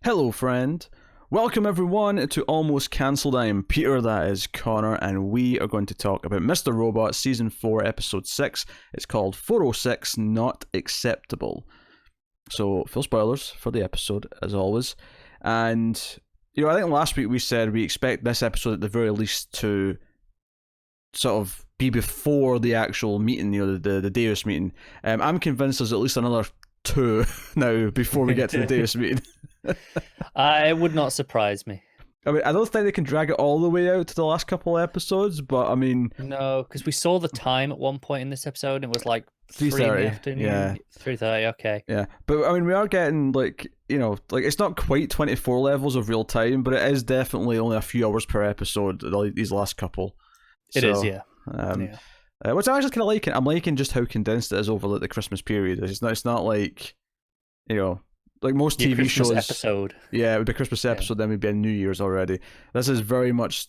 Hello, friend. Welcome, everyone, to Almost Cancelled. I am Peter, that is Connor, and we are going to talk about Mr. Robot Season 4, Episode 6. It's called 406 Not Acceptable. So, full spoilers for the episode, as always. And, I think last week we said we expect this episode at the very least to sort of be before the actual meeting, the Deus meeting. I'm convinced there's at least another two now before we get to the Deus meeting. It would not surprise me. I mean, I don't think they can drag it all the way out to the last couple of episodes, but I mean... No, because we saw the time at one point in this episode, and it was like 3 in the afternoon. Yeah. 3:30, okay. Yeah, but I mean, we are getting, it's not quite 24 levels of real time, but it is definitely only a few hours per episode, these last couple. It is, yeah. Which I'm actually kind of liking. I'm liking just how condensed it is over the Christmas period. It's not like, like most TV Christmas shows episode. Yeah, it would be a Christmas episode, then we'd be in New Year's already. This is very much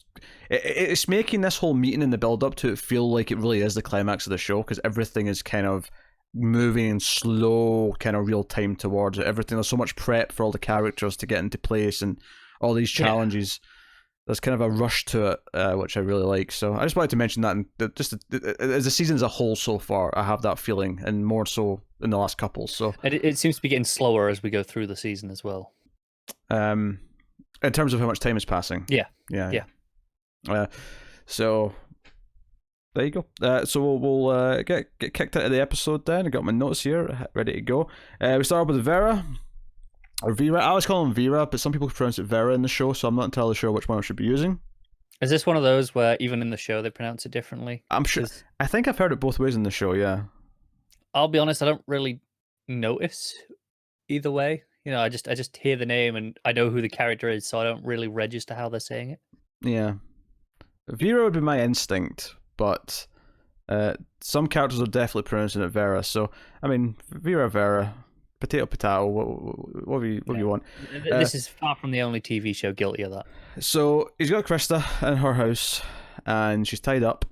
it's making this whole meeting and the build up to it feel like it really is the climax of the show, because everything is kind of moving in slow kind of real time towards it. Everything, there's so much prep for all the characters to get into place and all these challenges. There's kind of a rush to it, which I really like. So I just wanted to mention that, and just as the season as a whole so far, I have that feeling, and more so in the last couple. So it seems to be getting slower as we go through the season as well. In terms of how much time is passing. Yeah. So there you go. So we'll get kicked out of the episode then. I got my notes here ready to go. We start off with Vera. Or Vera. I always call him Vera, but some people pronounce it Vera in the show, so I'm not entirely sure which one I should be using. Is this one of those where even in the show they pronounce it differently? I'm sure. I think I've heard it both ways in the show, yeah. I'll be honest, I don't really notice either way. I just hear the name and I know who the character is, so I don't really register how they're saying it. Yeah. Vera would be my instinct, but some characters are definitely pronouncing it Vera, so, I mean, Vera. Potato, whatever you want. This is far from the only TV show guilty of that. So he's got Krista in her house, and she's tied up,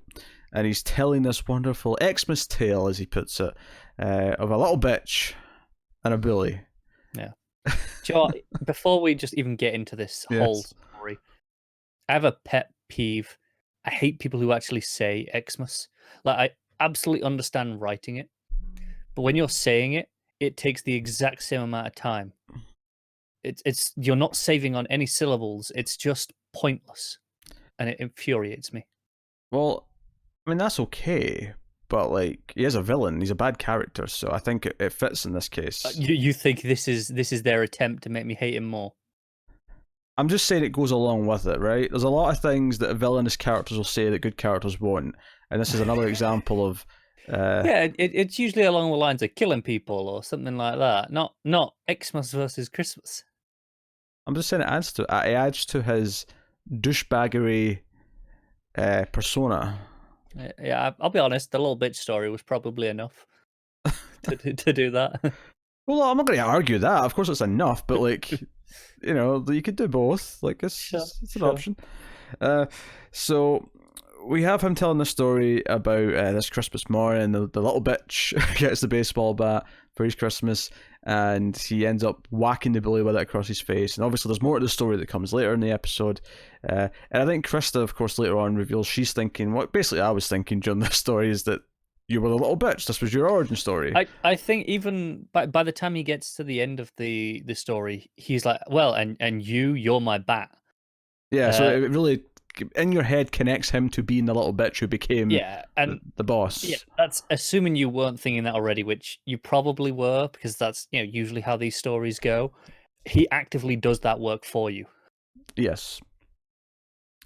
and he's telling this wonderful Xmas tale, as he puts it, of a little bitch and a bully. Yeah. Do you know what? Before we just even get into this whole story, I have a pet peeve. I hate people who actually say Xmas. Like, I absolutely understand writing it, but when you're saying it, it takes the exact same amount of time. It's you're not saving on any syllables. It's just pointless, and it infuriates me. Well, I mean, that's okay, but he is a villain. He's a bad character, so I think it fits in this case. You think this is their attempt to make me hate him more? I'm just saying it goes along with it, right? There's a lot of things that villainous characters will say that good characters won't, and this is another example of. It's usually along the lines of killing people or something like that. Not Xmas versus Christmas. I'm just saying it adds to his douchebaggery persona. Yeah, I'll be honest. The little bitch story was probably enough to do that. Well, I'm not going to argue that. Of course, it's enough, but you could do both. It's an option. So. We have him telling the story about this Christmas morning. The little bitch gets the baseball bat for his Christmas, and he ends up whacking the bully with it across his face. And obviously, there's more to the story that comes later in the episode. And I think Krista, of course, later on reveals she's thinking what basically I was thinking during this story is that you were the little bitch. This was your origin story. I think even by the time he gets to the end of the story, he's like, well, and you're my bat. Yeah, so it really, in your head, connects him to being the little bitch who became the boss. Yeah, that's assuming you weren't thinking that already, which you probably were, because that's usually how these stories go. He actively does that work for you. Yes.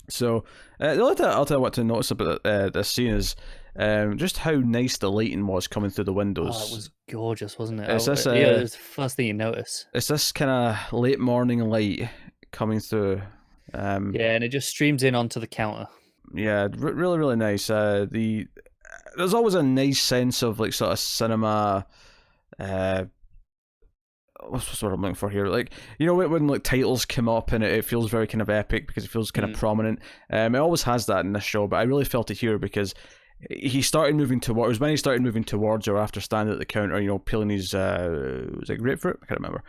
So the other thing I'll tell you what to notice about this scene is just how nice the lighting was coming through the windows. Oh, it was gorgeous, wasn't it? It was the first thing you notice. It's this kind of late morning light coming through. And it just streams in onto the counter. Yeah, really, really nice. There's always a nice sense of sort of cinema. What's what I'm looking for here? When titles come up and it feels very kind of epic because it feels kind of prominent. It always has that in this show, but I really felt it here because he started moving towards her after standing at the counter, peeling his was it grapefruit? I can't remember.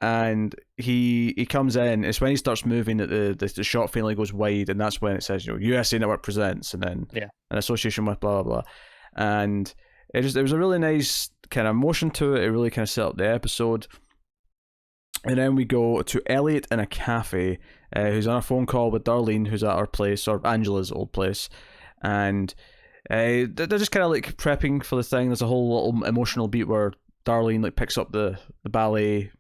and he comes in. It's when he starts moving that the shot finally goes wide, and that's when it says, USA Network presents, and then an association with blah blah blah, and it was a really nice kind of motion to it. It really kind of set up the episode. And then we go to Elliot in a cafe, who's on a phone call with Darlene, who's at our place, or Angela's old place, and they're just kind of like prepping for the thing. There's a whole little emotional beat where Darlene like picks up the ballet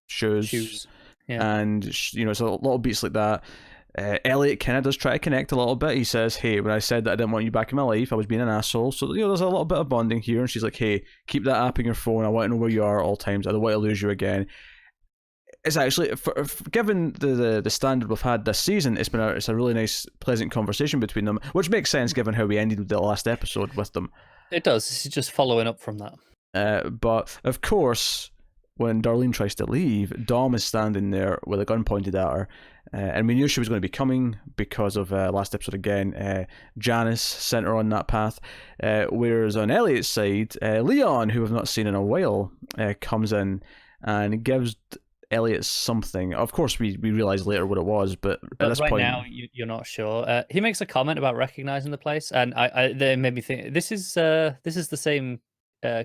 shoes. And it's a little beats like that. Elliot kind of does try to connect a little bit. He says, hey, when I said that I didn't want you back in my life, I was being an asshole. So there's a little bit of bonding here, and she's like, hey, keep that app in your phone. I want to know where you are at all times. I don't want to lose you again. It's actually, given the standard we've had this season, it's a really nice, pleasant conversation between them, which makes sense given how we ended the last episode with them. It does. This is just following up from that. But of course, when Darlene tries to leave, Dom is standing there with a gun pointed at her, and we knew she was going to be coming because of last episode again. Janice sent her on that path, whereas on Elliot's side, Leon, who we've not seen in a while, comes in and gives Elliot something. Of course, we realise later what it was, but at this right point, now you're not sure. He makes a comment about recognizing the place, and they made me think this is the same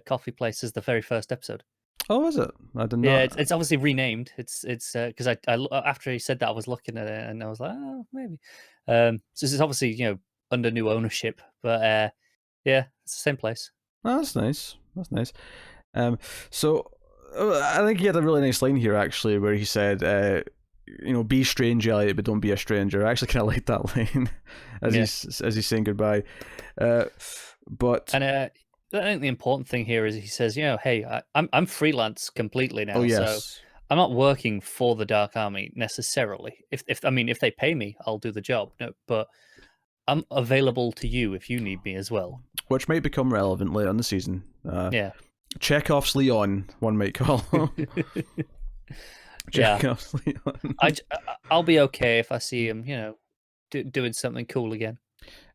coffee place as the very first episode. Oh, is it? I didn't know. Yeah, it's obviously renamed. It's because I after he said that, I was looking at it and I was like, oh, maybe. So this is obviously under new ownership, but yeah, it's the same place. Oh, that's nice. That's nice. So I think he had a really nice line here actually, where he said, be strange, Elliot, but don't be a stranger. I actually kind of like that line as he's saying goodbye. But I think the important thing here is he says, hey, I'm freelance completely now. Oh, yes. So I'm not working for the Dark Army necessarily. If they pay me, I'll do the job. No, but I'm available to you if you need me as well. Which might become relevant later in the season. Yeah. Chekhov's Leon, one might call. Chekhov's Leon. I'll be okay if I see him, doing something cool again.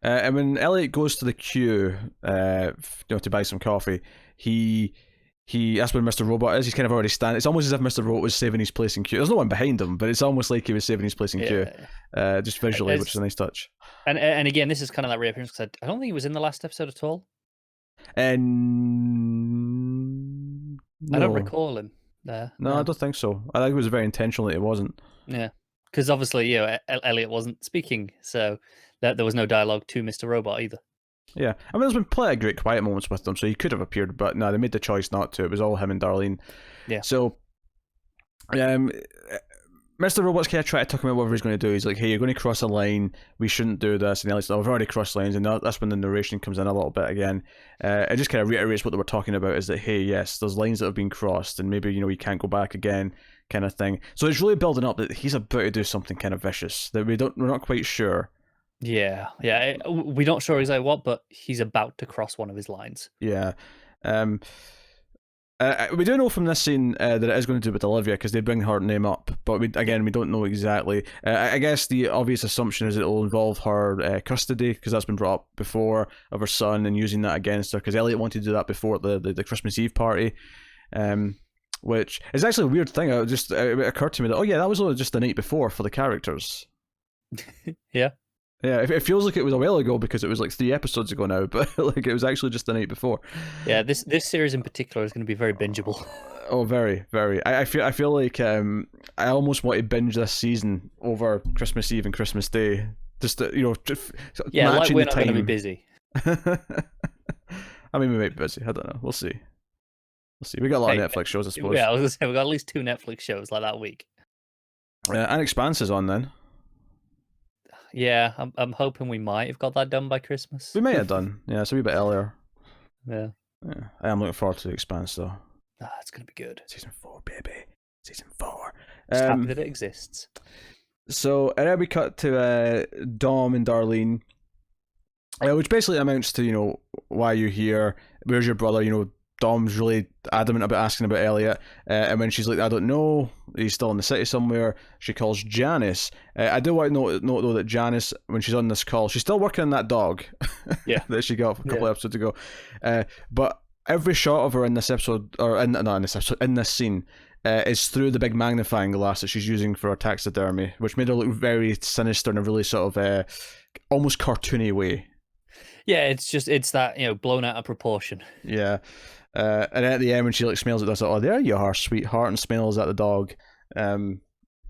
And when Elliot goes to the queue, to buy some coffee, that's when Mr. Robot is. He's kind of already standing. It's almost as if Mr. Robot was saving his place in queue. There's no one behind him, but it's almost like he was saving his place in queue, just visually, which is a nice touch. And again, this is kind of that reappearance because I don't think he was in the last episode at all. And I don't recall him there. No, I don't think so. I think it was very intentional that it wasn't. Yeah, because obviously, Elliot wasn't speaking, so there was no dialogue to Mr. Robot either. Yeah, I mean, there's been plenty of great quiet moments with them, so he could have appeared, but no, they made the choice not to. It was all him and Darlene. Yeah. So, Mr. Robot's kind of trying to talk about whatever he's going to do. He's like, hey, you're going to cross a line. We shouldn't do this. And Elliot's like, we've already crossed lines. And that's when the narration comes in a little bit again. It just kind of reiterates what they were talking about, is that, hey, yes, there's lines that have been crossed, and maybe, you can't go back again, kind of thing. So it's really building up that he's about to do something kind of vicious that we're not quite sure. Yeah. We're not sure exactly what, but he's about to cross one of his lines. Yeah. We do know from this scene that it is going to do with Olivia, because they bring her name up, but we don't know exactly. I guess the obvious assumption is it will involve her custody, because that's been brought up before, of her son, and using that against her, because Elliot wanted to do that before the Christmas Eve party, which is actually a weird thing. It occurred to me that, that was only just the night before for the characters. Yeah. Yeah, it feels like it was a while ago because it was like 3 episodes ago now, but like it was actually just the night before. Yeah, this series in particular is going to be very bingeable. Oh, very, very. I feel like I almost want to binge this season over Christmas Eve and Christmas Day, just to, yeah, matching like we're the not time. going to be busy. I mean, we might be busy. I don't know. We'll see. We got a lot of Netflix shows, I suppose. Yeah, I was going to say we got at least 2 Netflix shows like that week. And Expanse is on then. Yeah, I'm hoping we might have got that done by Christmas. We may have done. Yeah, it's a wee bit earlier. Yeah. I am looking forward to the Expanse, though. It's going to be good. Season 4, baby. Season 4. Just happy that it exists. So, and then we cut to Dom and Darlene, which basically amounts to, why you're here, where's your brother, Dom's really adamant about asking about Elliot, and when she's like, I don't know, he's still in the city somewhere, she calls Janice. I do want to note though that Janice, when she's on this call, she's still working on that dog that she got a couple of episodes ago. But every shot of her in this episode, or in this scene, is through the big magnifying glass that she's using for her taxidermy, which made her look very sinister in a really sort of almost cartoony way. Yeah, it's that, blown out of proportion. Yeah. And at the end, when she like smells it, that's like, oh, there you are, sweetheart, and smells at the dog.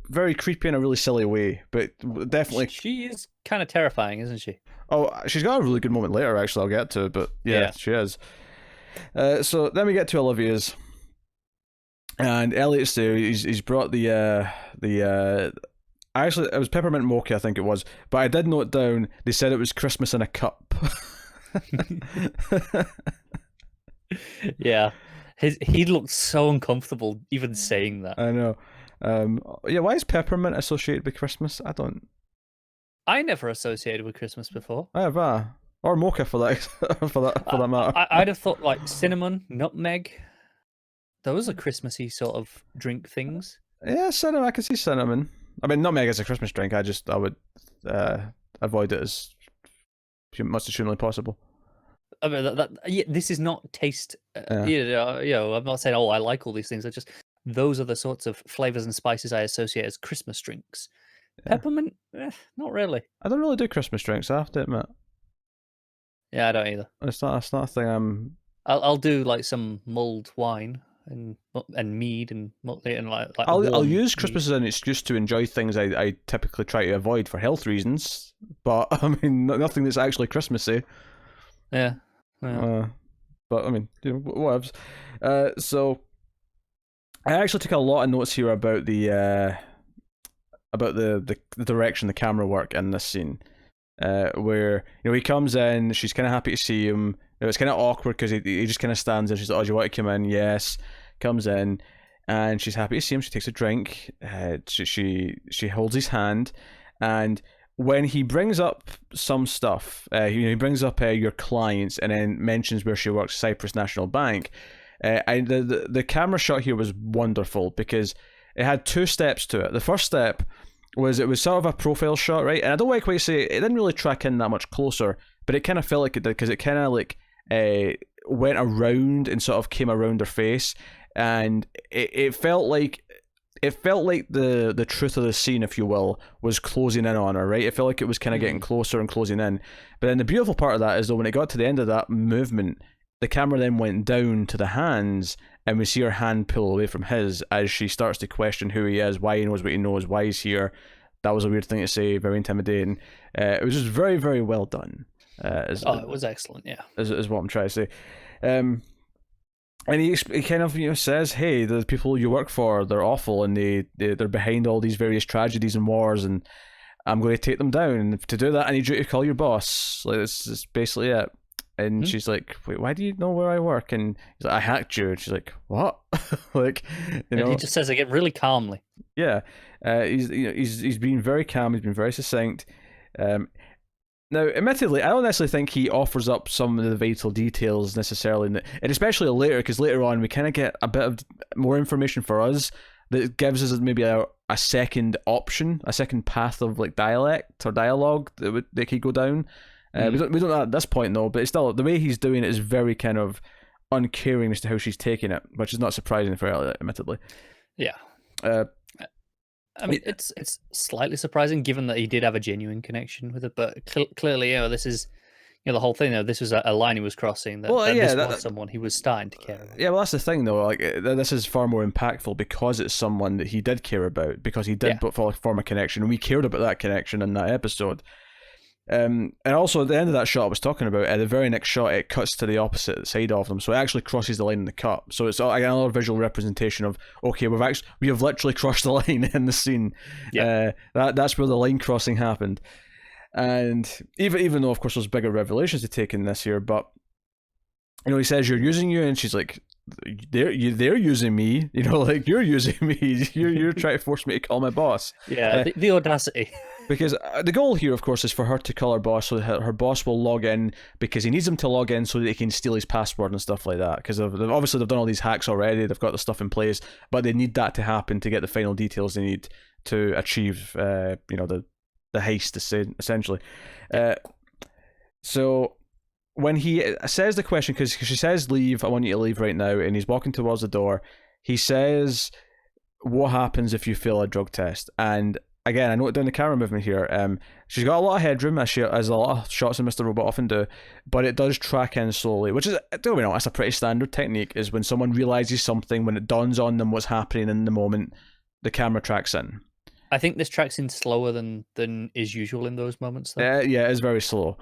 Very creepy in a really silly way, but definitely... She is kind of terrifying, isn't she? Oh, she's got a really good moment later, actually, I'll get to, but yeah. She is. So then we get to Olivia's, and Elliot's there. He's brought the actually, it was peppermint mocha, I think it was, but I did note down, they said it was Christmas in a cup. Yeah. He looked so uncomfortable even saying that. I know. Yeah, why is peppermint associated with Christmas? I never associated with Christmas before. I have, or mocha for that for that matter. I'd have thought like cinnamon, nutmeg. Those are Christmassy sort of drink things. Yeah, cinnamon. I can see cinnamon. I mean, nutmeg is a Christmas drink. I would avoid it as much as humanly possible. I mean, this is not taste. I'm not saying, oh, I like all these things. Those are the sorts of flavors and spices I associate as Christmas drinks. Yeah. Peppermint, not really. I don't really do Christmas drinks, I have to admit. Yeah, I don't either. It's not a thing I'll do like some mulled wine and mead and like I'll use Christmas as an excuse to enjoy things I typically try to avoid for health reasons, but I mean nothing that's actually Christmassy. Yeah. But I mean, whatevs. So I actually took a lot of notes here about the direction the camera work in this scene, where he comes in, she's kind of happy to see him. It's kind of awkward because he just kind of stands there. She's like, "Oh, do you want to come in?" Yes. Comes in, and she's happy to see him. She takes a drink. She holds his hand, and when he brings up some stuff, he brings up your clients, and then mentions where she works, Cyprus National Bank. The camera shot here was wonderful because it had two steps to it. The first step was it was sort of a profile shot, right? And I don't want to quite say it didn't really track in that much closer, but it kind of felt like it did because it kind of like went around and sort of came around her face, and it felt like the truth of the scene, if you will, was closing in on her, right? It felt like it was kind of getting closer and closing in. But then the beautiful part of that is, though, when it got to the end of that movement, the camera then went down to the hands, and we see her hand pull away from his as she starts to question who he is, why he knows what he knows, why he's here. That was a weird thing to say, very intimidating. It was just very, very well done. It was excellent, yeah. Is what I'm trying to say. And he kind of says, hey, the people you work for, they're awful, and they're behind all these various tragedies and wars, and I'm going to take them down. And to do that, I need you to call your boss. Like, this is basically it. And she's like, wait, why do you know where I work? And he's like, I hacked you. And she's like, what? Like, And he just says it really calmly. Yeah. He's been very calm. He's been very succinct. Now, admittedly, I don't necessarily think he offers up some of the vital details necessarily, and especially later, because later on we kind of get a bit of more information for us that gives us maybe a second option, a second path of like dialect or dialogue that they could go down. We don't know at this point though, but it's still the way he's doing it is very kind of uncaring as to how she's taking it, which is not surprising for Elliot, admittedly. Yeah. I mean, it's slightly surprising given that he did have a genuine connection with it, but clearly, this is, the whole thing. This was a line he was crossing. That this was someone he was starting to care about. Yeah, well, that's the thing, though. Like, this is far more impactful because it's someone that he did care about, because he did form a connection, and we cared about that connection in that episode. And also at the end of that shot I was talking about, at the very next shot, it cuts to the opposite side of them, so it actually crosses the line in the cut. So it's another visual representation of, okay, we have literally crossed the line in the scene. Yeah. That's where the line crossing happened. And even though of course there's bigger revelations to take in this here, but he says, you're using you, and she's like, they're using me, like, you're using me, you're trying to force me to call my boss. Yeah, the audacity. Because the goal here, of course, is for her to call her boss, so that her boss will log in, because he needs him to log in so that he can steal his password and stuff like that. Because obviously they've done all these hacks already, they've got the stuff in place, but they need that to happen to get the final details they need to achieve, the heist, essentially. So when he says the question, because she says, leave, I want you to leave right now, and he's walking towards the door, he says, what happens if you fail a drug test. And again, I noted down the camera movement here. She's got a lot of headroom, as a lot of shots of Mr. Robot often do, but it does track in slowly, which is, don't get me wrong, that's a pretty standard technique, is when someone realizes something, when it dawns on them what's happening in the moment, the camera tracks in. I think this tracks in slower than is usual in those moments, though. Yeah, it's very slow.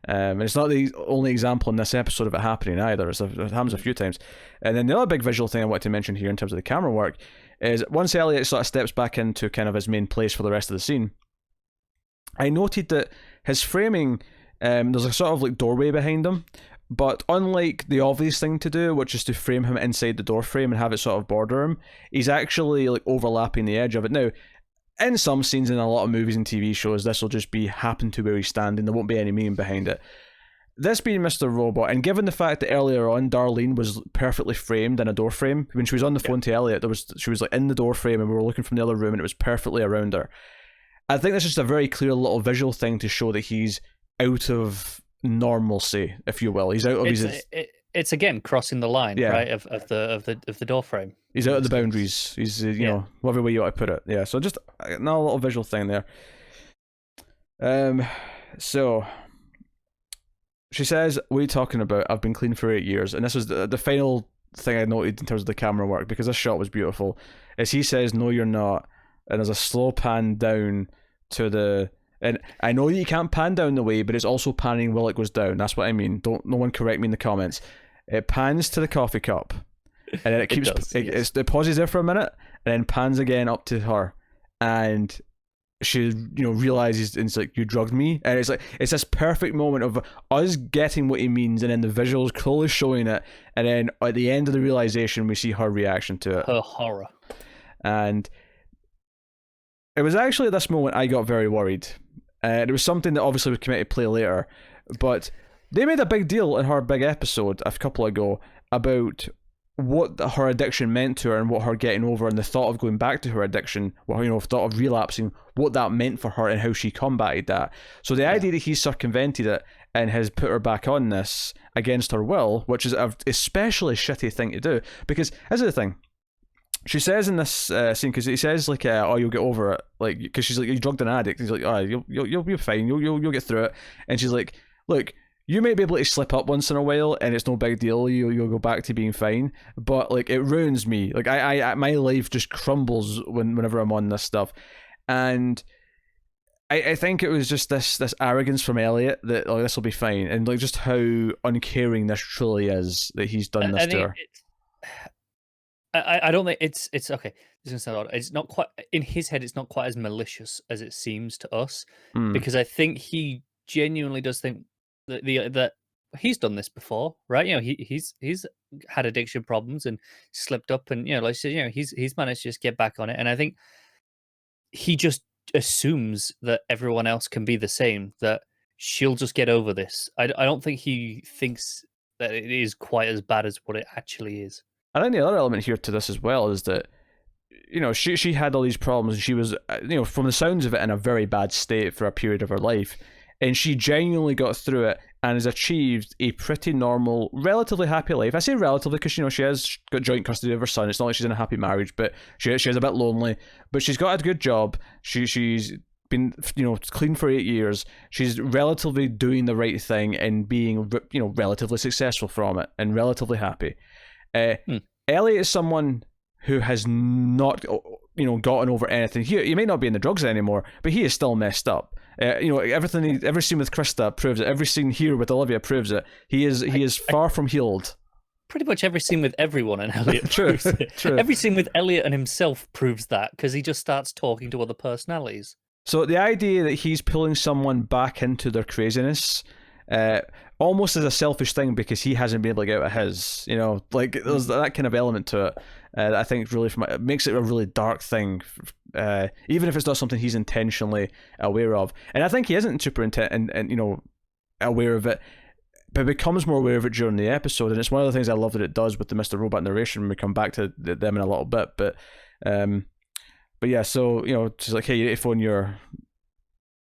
And it's not the only example in this episode of it happening either. It happens a few times. And then the other big visual thing I want to mention here in terms of the camera work is once Elliot sort of steps back into kind of his main place for the rest of the scene, I noted that his framing, there's a sort of like doorway behind him, but unlike the obvious thing to do, which is to frame him inside the door frame and have it sort of border him, he's actually like overlapping the edge of it. Now, in some scenes in a lot of movies and TV shows, this will just be happen to where he's standing. There won't be any meaning behind it. This being Mr. Robot, and given the fact that earlier on Darlene was perfectly framed in a door frame, when she was on the phone to Elliot, she was like in the door frame and we were looking from the other room and it was perfectly around her. I think that's just a very clear little visual thing to show that he's out of normalcy, if you will. He's out of it's again crossing the line, right, of the door frame. He's out of the boundaries. He's you know, whatever way you want to put it. Yeah. So just another little visual thing there. So she says, "What are you talking about? I've been clean for 8 years." And this was the final thing I noted in terms of the camera work, because this shot was beautiful. Is he says, "No, you're not," and there's a slow pan down to the. And I know that you can't pan down the way, but it's also panning while it goes down. That's what I mean. No one correct me in the comments. It pans to the coffee cup, and then it keeps it pauses there for a minute, and then pans again up to her, and she realizes, and it's like, "You drugged me," and it's like it's this perfect moment of us getting what he means, and then the visuals clearly showing it, and then at the end of the realization, we see her reaction to it, her horror, and it was actually at this moment I got very worried. It was something that obviously would come into play later, but they made a big deal in her big episode a couple ago about what her addiction meant to her and what her getting over and the thought of going back to her addiction, thought of relapsing, what that meant for her and how she combated that. So the idea that he's circumvented it and has put her back on this against her will, which is an especially shitty thing to do, because this is the thing. She says in this scene, because he says like, "Oh, you'll get over it," like, because she's like, "You drugged an addict." He's like, "Oh, you'll be fine. You'll get through it." And she's like, "Look, you may be able to slip up once in a while, and it's no big deal. You'll go back to being fine. But like, it ruins me. Like, I my life just crumbles whenever I'm on this stuff." And I think it was just this arrogance from Elliot that, like, this will be fine, and like just how uncaring this truly is that he's done this to her. I don't think it's okay. This is gonna sound odd. It's not quite in his head. It's not quite as malicious as it seems to us, because I think he genuinely does think that he's done this before, right? He's had addiction problems and slipped up, and like I said, he's managed to just get back on it. And I think he just assumes that everyone else can be the same. That she'll just get over this. I don't think he thinks that it is quite as bad as what it actually is. I think the other element here to this as well is that, she had all these problems and she was, from the sounds of it, in a very bad state for a period of her life. And she genuinely got through it and has achieved a pretty normal, relatively happy life. I say relatively because, she has got joint custody of her son. It's not like she's in a happy marriage, but she is a bit lonely. But she's got a good job. She's been, clean for 8 years. She's relatively doing the right thing and being, relatively successful from it and relatively happy. Elliot is someone who has not, gotten over anything. He may not be in the drugs anymore, but he is still messed up. Everything, every scene with Krista proves it. Every scene here with Olivia proves it. He is far from healed. Pretty much every scene with everyone and Elliot proves it. True. Every scene with Elliot and himself proves that, because he just starts talking to other personalities. So the idea that he's pulling someone back into their craziness, almost as a selfish thing, because he hasn't been able to get out of his, there's that kind of element to it that I think really makes it a really dark thing, even if it's not something he's intentionally aware of. And I think he isn't super aware of it, but becomes more aware of it during the episode. And it's one of the things I love that it does with the Mr. Robot narration when we come back to them in a little bit. But yeah, so she's like, "Hey, you need to phone your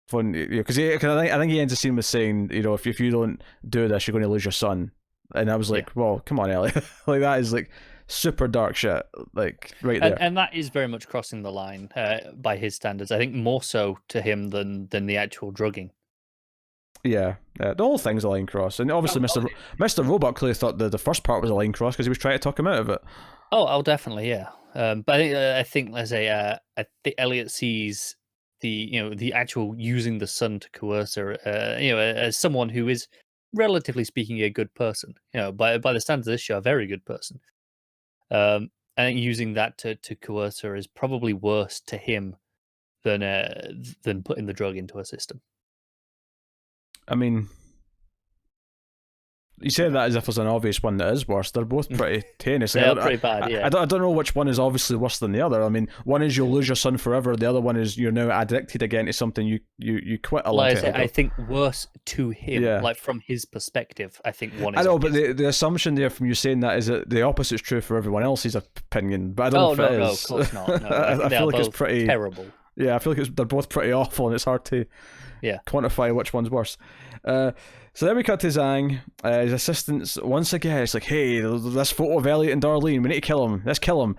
phone," because I think he ends the scene with saying, if you don't do this, you're going to lose your son. And I was like, "Well, come on, Elliot." Like, that is like super dark shit, like right there. And that is very much crossing the line by his standards. I think more so to him than the actual drugging. Yeah, the whole thing's a line cross, and obviously Mr. Robot clearly thought the first part was a line cross because he was trying to talk him out of it. Oh, definitely, yeah. But I think let's say I think Elliot sees the actual using the son to coerce her, as someone who is relatively speaking a good person. By the standards of this show, a very good person. I think using that to coerce her is probably worse to him than putting the drug into her system. I mean, you say that as if there's an obvious one that is worse. They're both pretty heinous. They're pretty bad, yeah. I don't know which one is obviously worse than the other. I mean, one is you'll lose your son forever. The other one is you're now addicted again to something you quit a long time ago. I think worse to him, like from his perspective. I think one is. I know, but the assumption there from you saying that is that the opposite's true for everyone else's opinion. But I don't know if it is. Of course not. No, I feel like it's pretty terrible. Yeah, I feel like they're both pretty awful, and it's hard to quantify which one's worse. So then we cut to Zhang. His assistants, once again, it's like, hey, this photo of Elliot and Darlene, we need to kill him. Let's kill him.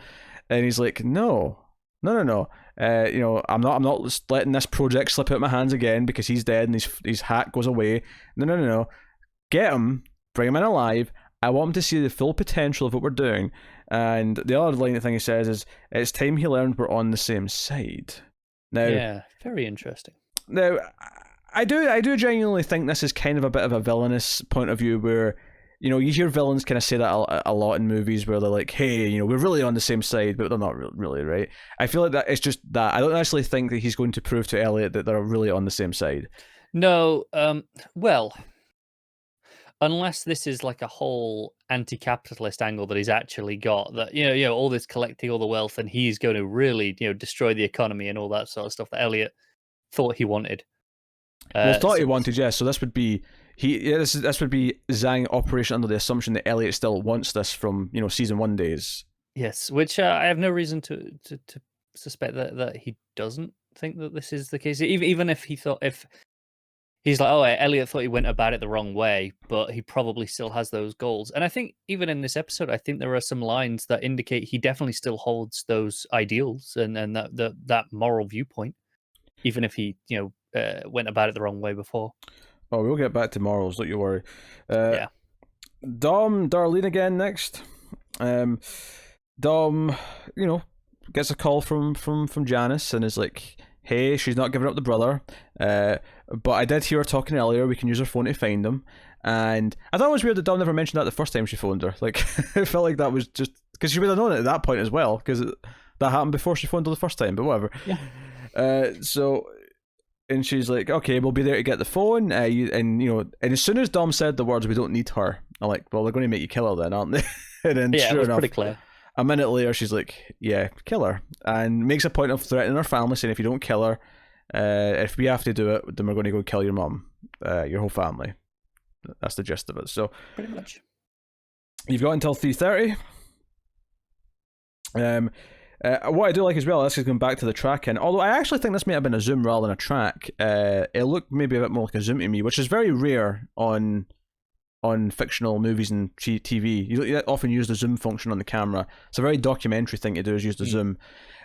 And he's like, no. I'm not letting this project slip out of my hands again because he's dead and his hat goes away. No. Get him, bring him in alive. I want him to see the full potential of what we're doing. And the other line of thing he says is, it's time he learned we're on the same side. Now, yeah, very interesting. Now, I do genuinely think this is kind of a bit of a villainous point of view where, you hear villains kind of say that a lot in movies where they're like, hey, we're really on the same side, but they're not really, right? I feel like that it's just that. I don't actually think that he's going to prove to Elliot that they're really on the same side. No, well, unless this is like a whole anti-capitalist angle that he's actually got, that, all this collecting all the wealth and he's going to really, destroy the economy and all that sort of stuff that Elliot thought he wanted. He wanted, yes. So this would be this would be Zhang operation under the assumption that Elliot still wants this from season 1 days. Yes, which I have no reason to suspect that he doesn't think that this is the case. Even if he's like, oh, Elliot thought he went about it the wrong way, but he probably still has those goals. And I think even in this episode, I think there are some lines that indicate he definitely still holds those ideals and that moral viewpoint, even if he went about it the wrong way before. Oh, we'll get back to morals, don't you worry. Darlene again next. Dom, gets a call from Janice and is like, hey, she's not giving up the brother. But I did hear her talking earlier. We can use her phone to find him. And I thought it was weird that Dom never mentioned that the first time she phoned her. Like, it felt like that was just because she would have known it at that point as well, because that happened before she phoned her the first time. But whatever. Yeah. And she's like, okay, we'll be there to get the phone. And as soon as Dom said the words, we don't need her, I'm like, well, they're going to make you kill her then, aren't they? And then yeah, sure it was enough, pretty clear. A minute later, she's like, yeah, kill her. And makes a point of threatening her family, saying if you don't kill her, if we have to do it, then we're going to go kill your mum, your whole family. That's the gist of it. So pretty much. You've got until 3:30. What I do like as well, this is going back to the tracking. Although I actually think this may have been a zoom rather than a track. It looked maybe a bit more like a zoom to me, which is very rare on fictional movies and TV. You often use the zoom function on the camera. It's a very documentary thing to do, is use the zoom.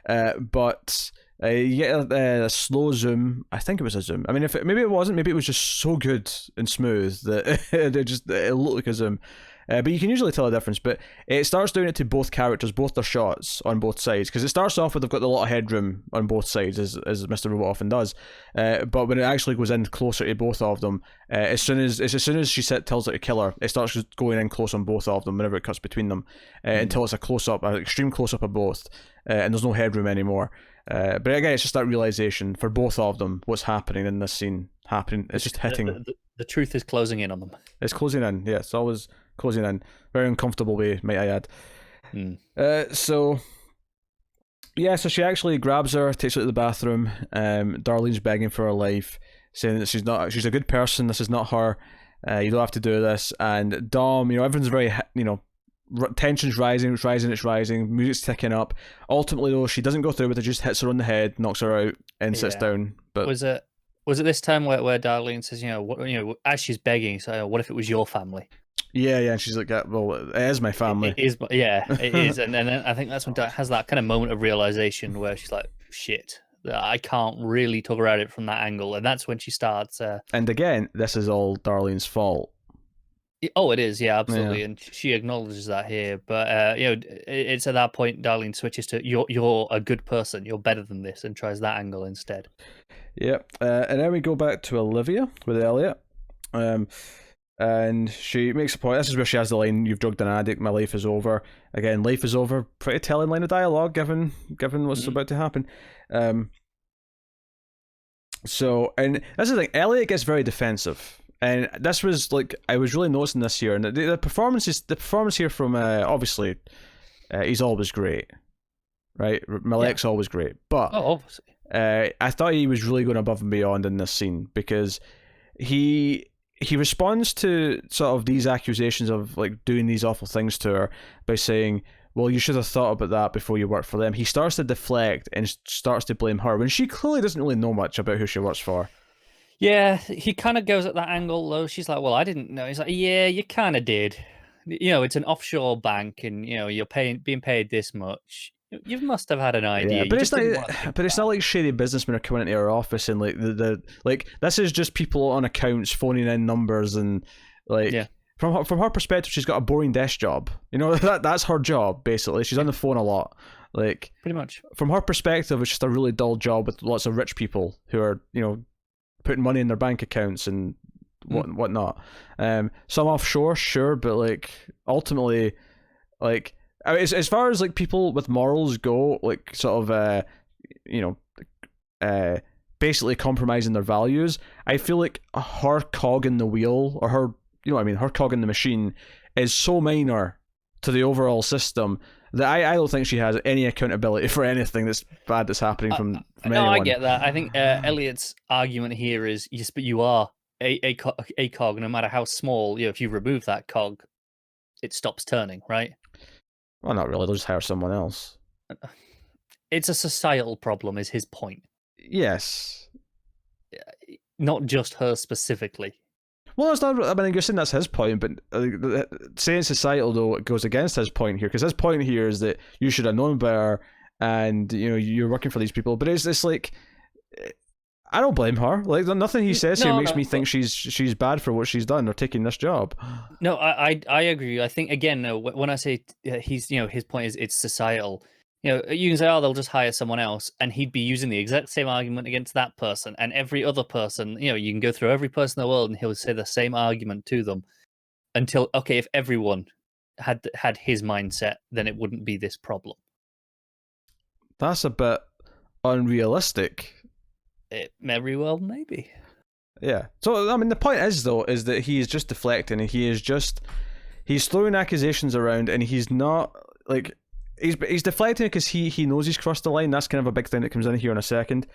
But you get a slow zoom. I think it was a zoom. I mean, maybe it wasn't. Maybe it was just so good and smooth that it looked like a zoom. But you can usually tell a difference. But it starts doing it to both characters, both their shots on both sides, because it starts off with they've got a lot of headroom on both sides, as Mr. Robot often does. But when it actually goes in closer to both of them, as soon as she tells her to kill her, it starts going in close on both of them whenever it cuts between them, until it's a close up, an extreme close up of both, and there's no headroom anymore. But again, it's just that realization for both of them, what's happening in this scene happening. It's just hitting. The truth is closing in on them. It's closing in. Yeah, it's always closing in. Very uncomfortable way, might I add. So she actually grabs her, takes her to the bathroom. Darlene's begging for her life, saying that she's a good person. This is not her. You don't have to do this. And Dom, everyone's very, tension's rising. It's rising. Music's ticking up. Ultimately, though, she doesn't go through with it. Just hits her on the head, knocks her out, and sits down. But was it this time where Darlene says, as she's begging, so what if it was your family? Yeah, and she's like, well, it is my family. It is, yeah, it is. And then I think that's when Di has that kind of moment of realization where she's like, shit, I can't really talk about it from that angle. And that's when she starts. And again, this is all Darlene's fault. Oh, it is, yeah, absolutely, and she acknowledges that here. But it's at that point Darlene switches to you're a good person, you're better than this, and tries that angle instead. Yep, and then we go back to Olivia with Elliot, and she makes a point. This is where she has the line, "You've drugged an addict. My life is over." Again, life is over. Pretty telling line of dialogue, given what's about to happen. So, and that's the thing. Elliot gets very defensive. And this was like I was really noticing this year, and the performance here from obviously he's always great, right? Malek's always great, but obviously, I thought he was really going above and beyond in this scene because he responds to sort of these accusations of like doing these awful things to her by saying, "Well, you should have thought about that before you worked for them." He starts to deflect and starts to blame her when she clearly doesn't really know much about who she works for. Yeah, he kind of goes at that angle, though. She's like, well, I didn't know. He's like, yeah, you kind of did. It's an offshore bank and, you're being paid this much. You must have had an idea. Yeah, but it's not like shady businessmen are coming into our office and like the this is just people on accounts phoning in numbers and like from her perspective, she's got a boring desk job. That's her job basically. She's on the phone a lot. Like pretty much. From her perspective, it's just a really dull job with lots of rich people who are putting money in their bank accounts and whatnot. Some offshore, sure, but like ultimately, like as far as like people with morals go, like sort of basically compromising their values, I feel like her cog in the wheel, or her cog in the machine is so minor to the overall system that I don't think she has any accountability for anything that's bad that's happening from anyone. I get that. I think Elliot's argument here is, yes, but you are a cog, no matter how small. If you remove that cog, it stops turning, right? Well, not really. They'll just hire someone else. It's a societal problem, is his point. Yes. Not just her specifically. Well, it's not. I mean, you're saying that's his point, but saying societal though it goes against his point here, because his point here is that you should have known better, and you're working for these people. But it's like I don't blame her. Like nothing he says here makes me think she's bad for what she's done or taking this job. No, I agree. I think again, when I say he's his point is it's societal. You can say, oh, they'll just hire someone else, and he'd be using the exact same argument against that person and every other person. You can go through every person in the world, and he'll say the same argument to them until, okay, if everyone had his mindset, then it wouldn't be this problem. That's a bit unrealistic. It very well maybe. Yeah. So I mean, the point is that he is just deflecting, and he's throwing accusations around, and he's not like. He's deflecting because he knows he's crossed the line. That's kind of a big thing that comes in here in a second.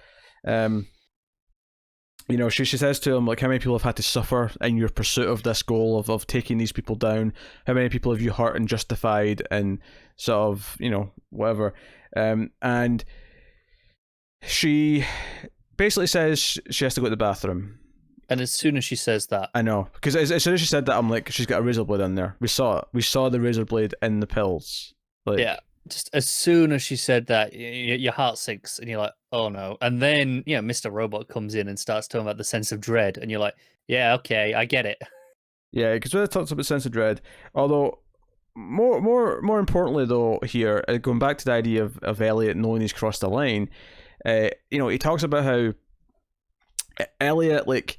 She says to him, like, how many people have had to suffer in your pursuit of this goal of taking these people down? How many people have you hurt and justified and sort of, whatever. And she basically says she has to go to the bathroom. And as soon as she says that... I know. Because as soon as she said that, I'm like, she's got a razor blade in there. We saw it. We saw the razor blade in the pills. Like, yeah. Just as soon as she said that, your heart sinks, and you're like, "Oh no!" And then, Mr. Robot comes in and starts talking about the sense of dread, and you're like, "Yeah, okay, I get it." Yeah, because when it talks about sense of dread, although more importantly though here, going back to the idea of Elliot knowing he's crossed the line, he talks about how Elliot like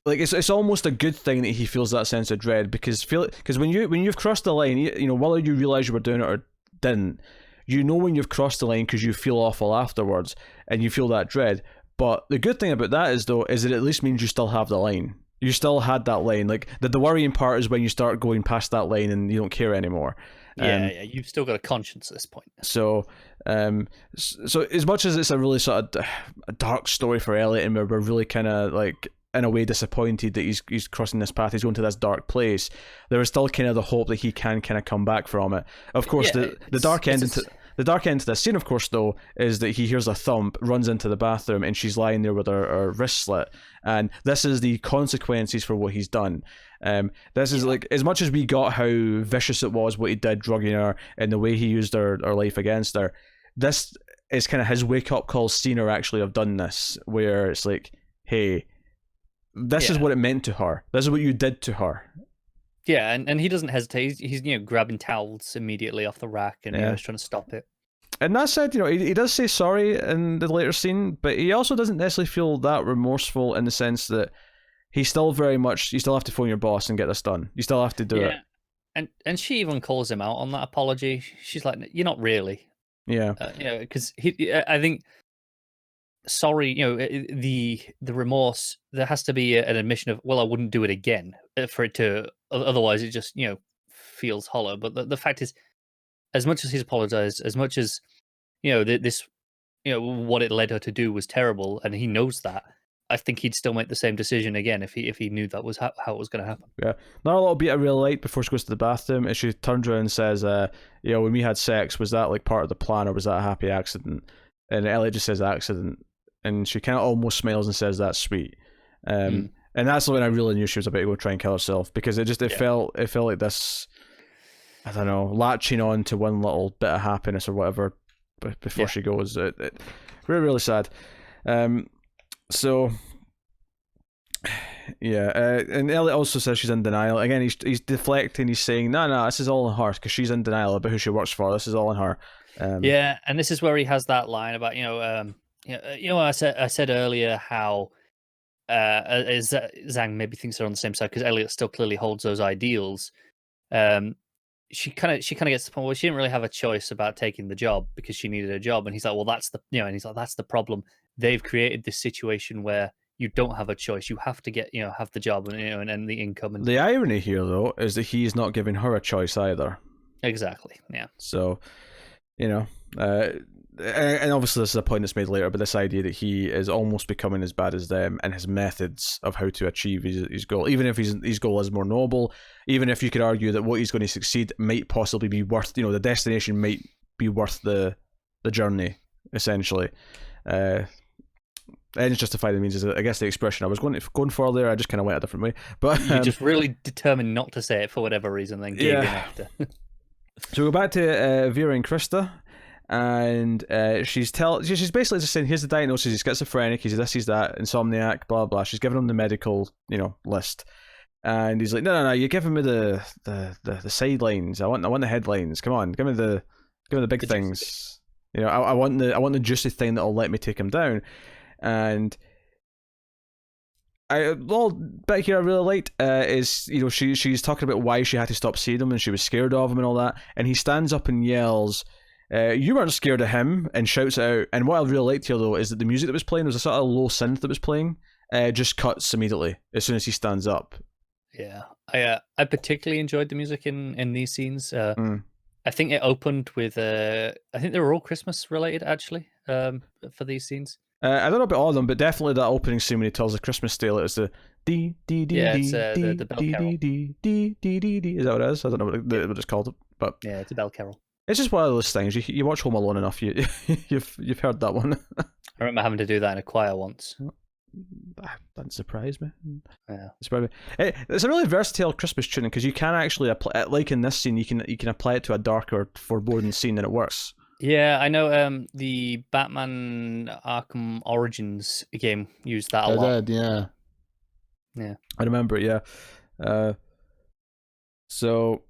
it's almost a good thing that he feels that sense of dread because when you've crossed the line, whether you realize you were doing it or didn't, when you've crossed the line because you feel awful afterwards and you feel that dread. But the good thing about that is that it at least means you still have the line. You still had that line. Like the worrying part is when you start going past that line and you don't care anymore. Yeah, you've still got a conscience at this point. So as much as it's a really sort of a dark story for Elliot, and we're really kind of like, in a way, disappointed that he's crossing this path, he's going to this dark place, there is still kind of the hope that he can kind of come back from it. Of course, the dark ending the dark end to this scene, of course, though, is that he hears a thump, runs into the bathroom, and she's lying there with her wrist slit. And this is the consequences for what he's done. This is like, as much as we got how vicious it was, what he did, drugging her, and the way he used her life against her, this is kind of his wake-up call. Seen her actually have done this, where it's like, hey, this is what it meant to her. This is what you did to her. Yeah, and he doesn't hesitate. He's grabbing towels immediately off the rack and he's trying to stop it. And that said, he does say sorry in the later scene, but he also doesn't necessarily feel that remorseful in the sense that he still very much, you still have to phone your boss and get this done. You still have to do it. And she even calls him out on that apology. She's like, "You're not really." Yeah. Because I think, sorry, the remorse, there has to be an admission of, well, I wouldn't do it again for it to, otherwise it just, feels hollow. But the fact is, as much as he's apologized, as much as, this, what it led her to do was terrible, and he knows that, I think he'd still make the same decision again if he knew that was how it was going to happen. Yeah. Not a little bit I really liked before she goes to the bathroom, and she turns around and says, when we had sex, was that like part of the plan, or was that a happy accident? And Elliot just says accident, and she kind of almost smiles and says, that's sweet. And that's when I really knew she was about to go try and kill herself, because it felt like this, I don't know, latching on to one little bit of happiness or whatever before she goes. It really, really sad. So, and Elliot also says she's in denial. Again, he's deflecting. He's saying, no, this is all on her, because she's in denial about who she works for. This is all on her. And this is where he has that line about, I said earlier how Zhang maybe thinks they're on the same side because Elliot still clearly holds those ideals. She kind of gets to the point where she didn't really have a choice about taking the job because she needed a job, and he's like, well, that's the that's the problem. They've created this situation where you don't have a choice. You have to get have the job and the income. And the irony here, though, is that he's not giving her a choice either. Exactly. Yeah. So, and obviously this is a point that's made later, but this idea that he is almost becoming as bad as them, and his methods of how to achieve his goal, even if his goal is more noble, even if you could argue that what he's going to succeed might possibly be worth, the destination might be worth the journey, essentially. Ends justify the means is, I guess, the expression I was going for there. I just kind of went a different way, but you just really determined not to say it for whatever reason, then gave in after. So we go back to Vera and Krista, and she's basically just saying, here's the diagnosis: he's schizophrenic, he's this, he's that, insomniac, blah blah. She's giving him the medical list, and he's like, no, you're giving me the sidelines. I want the headlines. Come on, give me the big things. I want the juicy thing that'll let me take him down. And bit here I really liked is she's talking about why she had to stop seeing him and she was scared of him and all that, and he stands up and yells, you weren't scared of him, and shouts it out. And what I really liked here, though, is that the music that was playing was a sort of low synth that was playing, just cuts immediately as soon as he stands up. Yeah, I particularly enjoyed the music in these scenes. I think it opened with I think they were all Christmas related actually for these scenes. I don't know about all of them, but definitely that opening scene when he tells the Christmas tale, it's the D D D D the bell carol. D D D D D. Is that what it is? I don't know what it's called, but yeah, it's a bell carol. It's just one of those things. You watch Home Alone enough, you've heard that one. I remember having to do that in a choir once. That doesn't surprise me. Yeah, it's a really versatile Christmas tune because you can actually apply, like in this scene, you can apply it to a darker, foreboding scene and it works. Yeah, I know. The Batman Arkham Origins game used that a lot. Yeah. I remember it. Yeah. So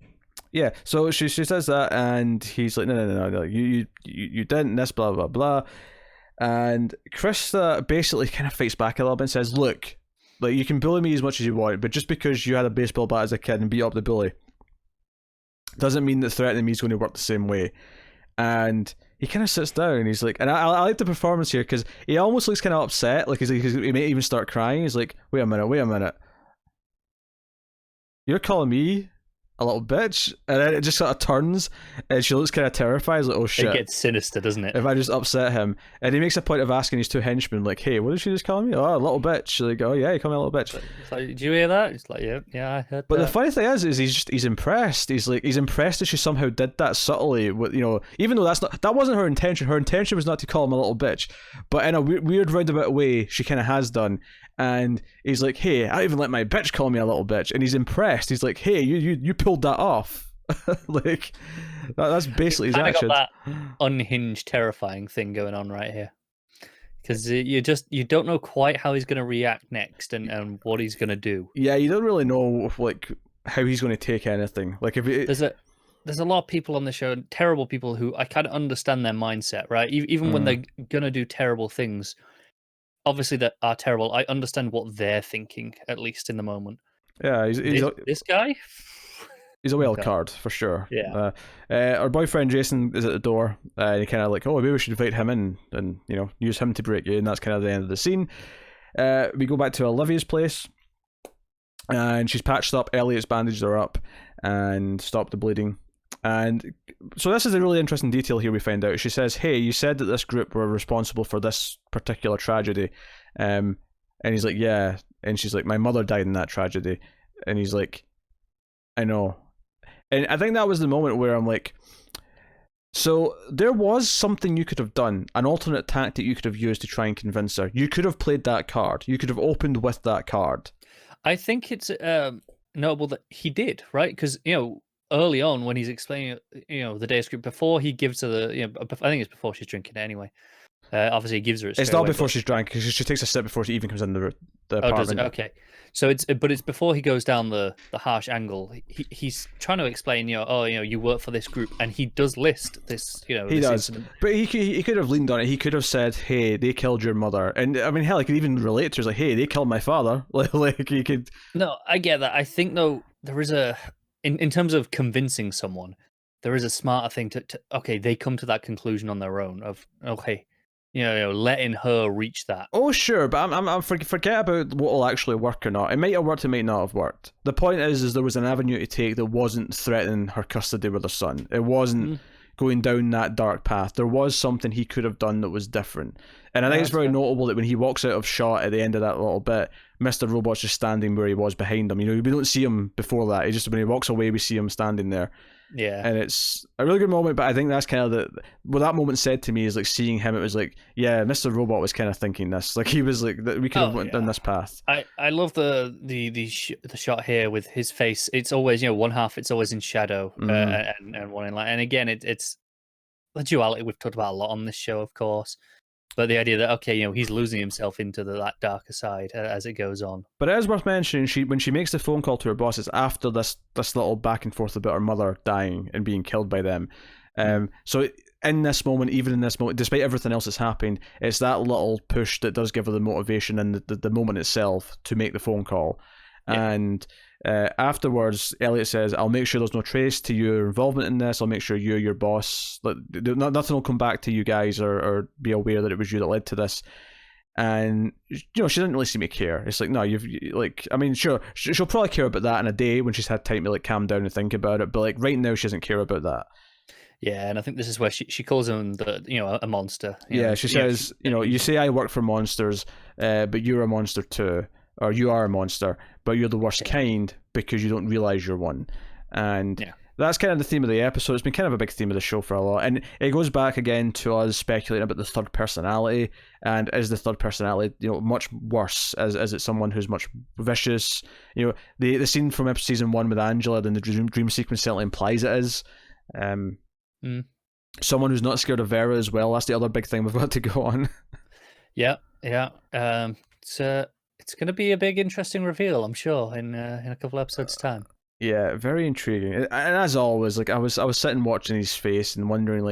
she says that, and he's like, no, you didn't. This blah blah blah. And Krista basically kind of fights back a little bit and says, look, like, you can bully me as much as you want, but just because you had a baseball bat as a kid and beat up the bully doesn't mean that threatening me is going to work the same way. And he kind of sits down and he's like, and I like the performance here because he almost looks kind of upset, like he may even start crying. He's like, wait a minute, you're calling me a little bitch, and then it just sort of turns, and she looks kind of terrified. It's like, oh shit, it gets sinister, doesn't it? if I just upset him. And he makes a point of asking his two henchmen, like, hey, what did she just call me? Oh, a little bitch. Like, oh yeah, you call me a little bitch. It's like, did you hear that? It's like, yeah, I heard but that. the funny thing is he's impressed. He's impressed that she somehow did that subtly, with, even though that wasn't her intention. Her intention was not to call him a little bitch, but in a weird roundabout way, she kind of has done. And he's like, hey, I even let my bitch call me a little bitch, and he's impressed. He's like, hey, you pulled that off. Like, that's basically his action. Got that unhinged, terrifying thing going on right here, because you don't know quite how he's going to react next and what he's going to do. Yeah, you don't really know like how he's going to take anything. Like, if there's a lot of people on the show, terrible people, who I kind of understand their mindset, right? Even when they're going to do terrible things, obviously that are terrible, I understand what they're thinking, at least in the moment. Yeah, this guy. He's a wild card for sure. Yeah. Our boyfriend Jason is at the door, and he kind of like, oh, maybe we should invite him in and use him to break you, and that's kind of the end of the scene. We go back to Olivia's place, and she's patched up. Elliot's bandaged her up and stopped the bleeding. And so this is a really interesting detail here we find out. She says, hey, you said that this group were responsible for this particular tragedy. And he's like, yeah. And she's like, my mother died in that tragedy. And he's like, I know. And I think that was the moment where I'm like, so there was something you could have done, an alternate tactic you could have used to try and convince her. You could have played that card. You could have opened with that card. I think it's notable that he did, right? Because, early on when he's explaining, the day script, before he gives her the, I think it's before she's drinking it anyway. Obviously, he gives her it. It's not before she's drank, because she takes a sip before she even comes in the apartment. Oh, does it? Okay. So it's before he goes down the harsh angle. He's trying to explain, you work for this group, and he does list this, he does. Incident. But he could have leaned on it. He could have said, hey, they killed your mother. And I mean, hell, he could even relate to her, like, hey, they killed my father. Like he could. No, I get that. I think though there is in terms of convincing someone, there is a smarter thing to okay, they come to that conclusion on their own of, okay, letting her reach that. Oh, sure, but I'm forget about what will actually work or not. It might have worked, it might not have worked. The point is there was an avenue to take that wasn't threatening her custody with her son. It wasn't going down that dark path. There was something he could have done that was different. And I think it's very notable that when he walks out of shot at the end of that little bit, Mr. Robot's just standing where he was behind him. We don't see him before that. When he walks away, we see him standing there. Yeah. And it's a really good moment, but I think that's kind of what that moment said to me is like seeing him, it was like, yeah, Mr. Robot was kind of thinking this. Like he was like, we could have went down this path. I love the shot here with his face. It's always, one half, it's always in shadow and one in light. And again, it's the duality we've talked about a lot on this show, of course. But the idea that, okay, he's losing himself into that darker side as it goes on. But it is worth mentioning, when she makes the phone call to her boss, it's after this little back and forth about her mother dying and being killed by them. So in this moment, despite everything else that's happened, it's that little push that does give her the motivation and the moment itself to make the phone call. Yeah. And afterwards, Elliot says, I'll make sure there's no trace to your involvement in this. I'll make sure you're your boss. Nothing will come back to you guys or be aware that it was you that led to this. And, she doesn't really seem to care. It's like, no, sure, she'll probably care about that in a day when she's had time to calm down and think about it. But right now, she doesn't care about that. Yeah, and I think this is where she calls him a monster. She says, you say I work for monsters, but you're a monster too. Or you are a monster, but you're the worst kind because you don't realize you're one. And that's kind of the theme of the episode. It's been kind of a big theme of the show for a lot. And it goes back again to us speculating about the third personality. And is the third personality, much worse? Is it someone who's much vicious? The scene from season 1 with Angela, then the dream sequence certainly implies it is. Someone who's not scared of Vera as well. That's the other big thing we've got to go on. Yeah. It's going to be a big, interesting reveal, I'm sure, in a couple episodes' time. Yeah, very intriguing. And as always, I was sitting watching his face and wondering,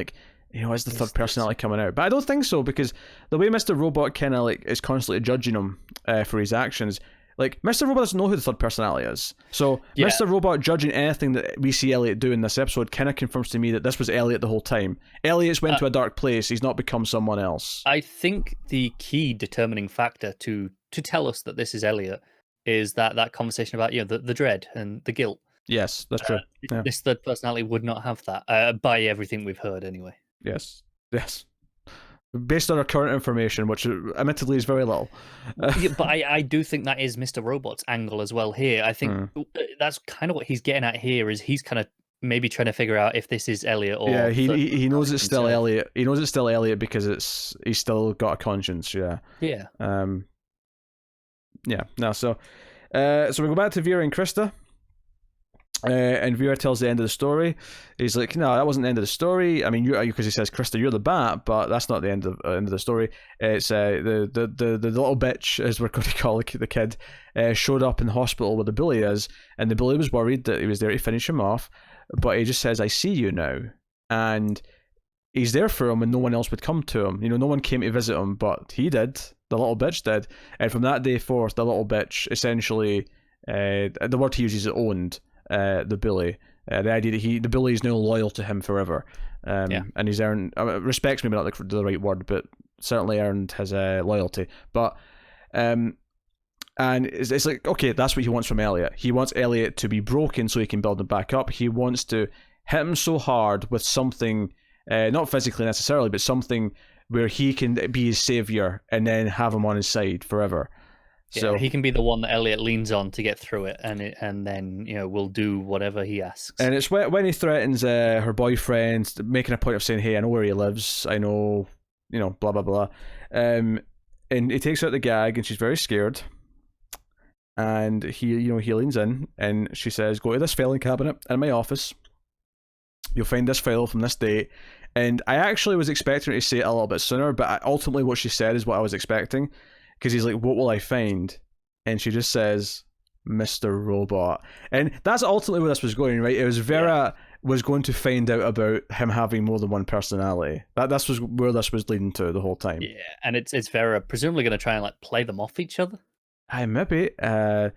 is the third personality coming out? But I don't think so, because the way Mr. Robot kind of is constantly judging him for his actions, Mr. Robot doesn't know who the third personality is. So Mr. Robot judging anything that we see Elliot do in this episode kind of confirms to me that this was Elliot the whole time. Elliot's went to a dark place. He's not become someone else. I think the key determining factor to tell us that this is Elliot is that conversation about the dread and the guilt. Yes, that's true. Yeah. This third personality would not have that, by everything we've heard, anyway. Yes. Based on our current information, which admittedly is very little. Yeah, but I do think that is Mr. Robot's angle as well here. I think that's kind of what he's getting at here, is he's kind of maybe trying to figure out if this is Elliot or... Yeah, he knows it's still Elliot. He knows it's still Elliot because he's still got a conscience, yeah. Yeah. Yeah, no, so we go back to Vera and Krista. And Vera tells the end of the story. He's like, no, that wasn't the end of the story. I mean, because he says, Krista, you're the bat, but that's not the end of the story. It's the little bitch, as we're going to call the kid, showed up in the hospital where the bully is, and the bully was worried that he was there to finish him off, but he just says, I see you now. And he's there for him, and no one else would come to him. No one came to visit him, but he did. The little bitch did. And from that day forth, the little bitch essentially, the word he uses is owned the bully. The idea that the bully is now loyal to him forever, and he's earned respects, maybe not the right word, but certainly earned his loyalty. But and it's like, okay, that's what he wants from Elliot. He wants Elliot to be broken so he can build him back up. He wants to hit him so hard with something, not physically necessarily, but something where he can be his savior and then have him on his side forever. So he can be the one that Elliot leans on to get through it, and then will do whatever he asks. And it's when he threatens her boyfriend, making a point of saying, "Hey, I know where he lives. I know, blah blah blah." And he takes out the gag, and she's very scared. And he leans in, and she says, "Go to this filing cabinet in my office. You'll find this file from this date." And I actually was expecting her to say it a little bit sooner, but ultimately what she said is what I was expecting. Because he's like, what will I find? And she just says, Mr. Robot. And that's ultimately where this was going, right? It was Vera was going to find out about him having more than one personality. That was where this was leading to the whole time. Yeah, and it's Vera presumably going to try and play them off each other. Maybe, and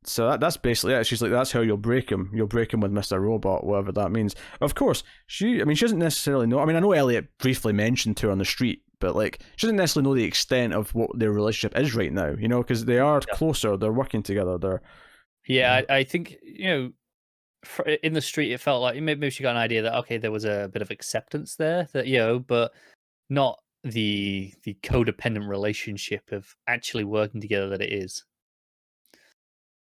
so that's basically it. She's like, that's how you'll break him. You'll break him with Mr. Robot, whatever that means. Of course, she doesn't necessarily know. I mean, I know Elliot briefly mentioned to her on the street, but she doesn't necessarily know the extent of what their relationship is right now, because they are closer, they're working together, I think, in the street, it felt like maybe she got an idea that, okay, there was a bit of acceptance there, that, but not the codependent relationship of actually working together that it is.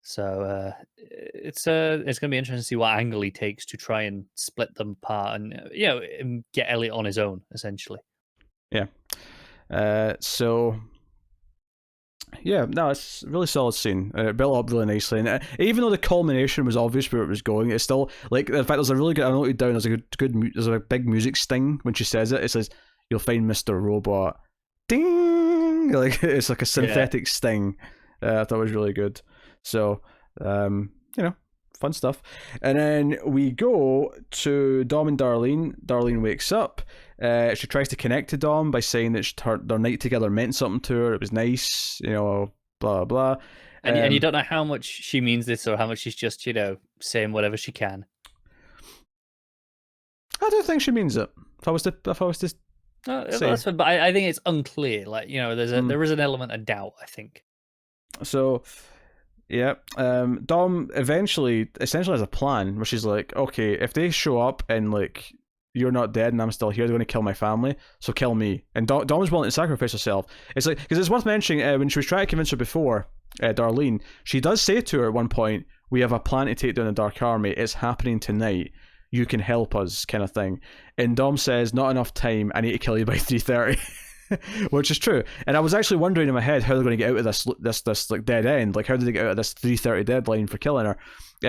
So it's going to be interesting to see what angle he takes to try and split them apart and, get Elliot on his own, essentially. Yeah. It's a really solid scene. It built up really nicely, and even though the culmination was obvious where it was going, it's still in fact, there's a really good. I noted down. There's a big music sting when she says it. It says, "You'll find Mr. Robot." Ding! It's like a synthetic sting. I thought it was really good. So, fun stuff. And then we go to Dom and Darlene. Darlene wakes up. She tries to connect to Dom by saying that their night together meant something to her. It was nice, blah, blah. And you don't know how much she means this or how much she's just, saying whatever she can. I don't think she means it. If I was to say. That's fine, but I think it's unclear. There is an element of doubt, I think. So... yeah, Dom essentially has a plan where she's like, okay, if they show up and you're not dead and I'm still here, they're going to kill my family, so kill me. And Dom is willing to sacrifice herself. It's because it's worth mentioning, when she was trying to convince her before, Darlene, she does say to her at one point, we have a plan to take down the Dark Army, it's happening tonight, you can help us, kind of thing. And Dom says, not enough time, I need to kill you by 3:30. Which is true, and I was actually wondering in my head how they're going to get out of this dead end. How do they get out of this 3:30 deadline for killing her?